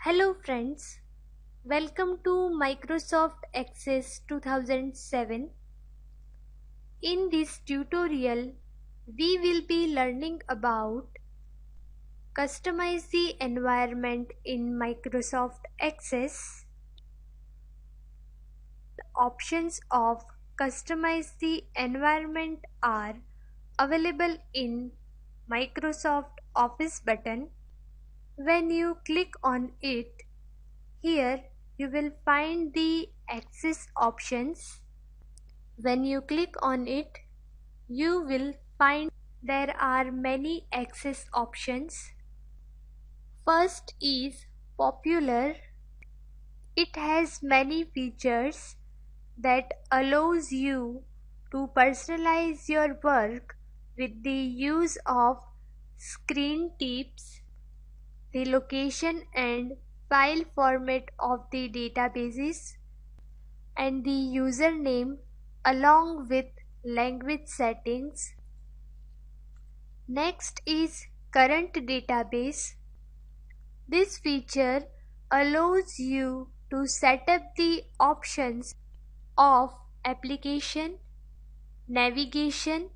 Hello friends, welcome to Microsoft Access 2007. In this tutorial, we will be learning about customize the environment in Microsoft Access. The options of customize the environment are available in Microsoft Office button. When you click on it, here you will find the Access options. When you click on it, you will find there are many Access options. First is Popular. It has many features that allows you to personalize your work with the use of screen tips, the location and file format of the databases, and the username along with language settings. Next is Current Database. This feature allows you to set up the options of application, navigation,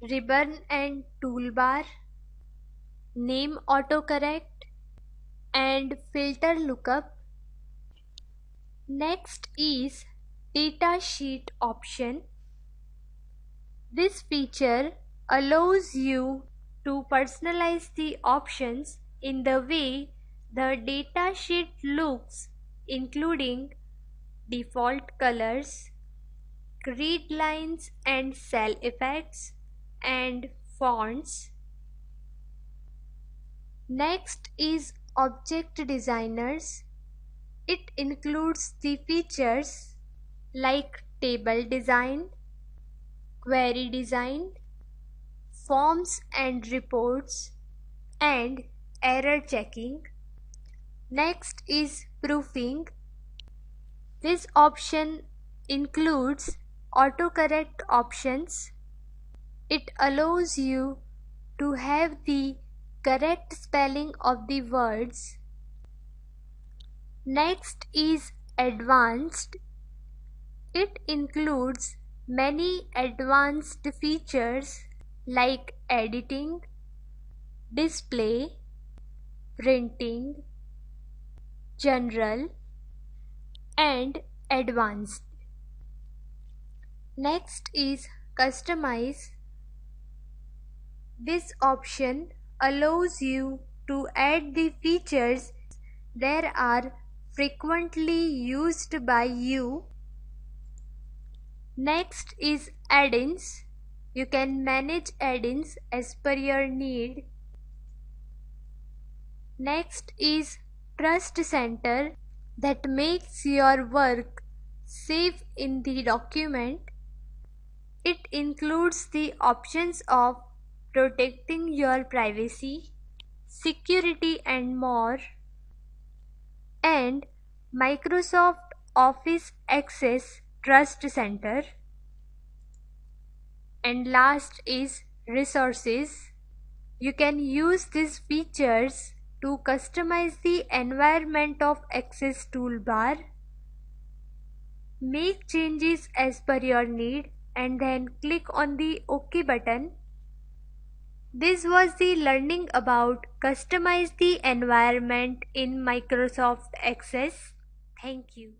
ribbon and toolbar, name autocorrect, and filter lookup. Next is Datasheet option. This feature allows you to personalize the options in the way the datasheet looks, including default colors, grid lines and cell effects, and fonts. Next is Object Designers. It includes the features like table design, query design, forms and reports, and error checking. Next is Proofing. This option includes autocorrect options. It allows you to have the correct spelling of the words. Next is Advanced. It includes many advanced features like editing, display, printing, general, and advanced. Next is Customize. This option allows you to add the features that are frequently used by you. Next is Add-ins. You can manage add-ins as per your need. Next is Trust Center, that makes your work safe in the document. It includes the options of protecting your privacy, security and more. And Microsoft Office Access Trust Center. And last is Resources. You can use these features to customize the environment of Access toolbar, make changes as per your need, and then click on the OK button. This was the learning about customize the environment in Microsoft Access. Thank you.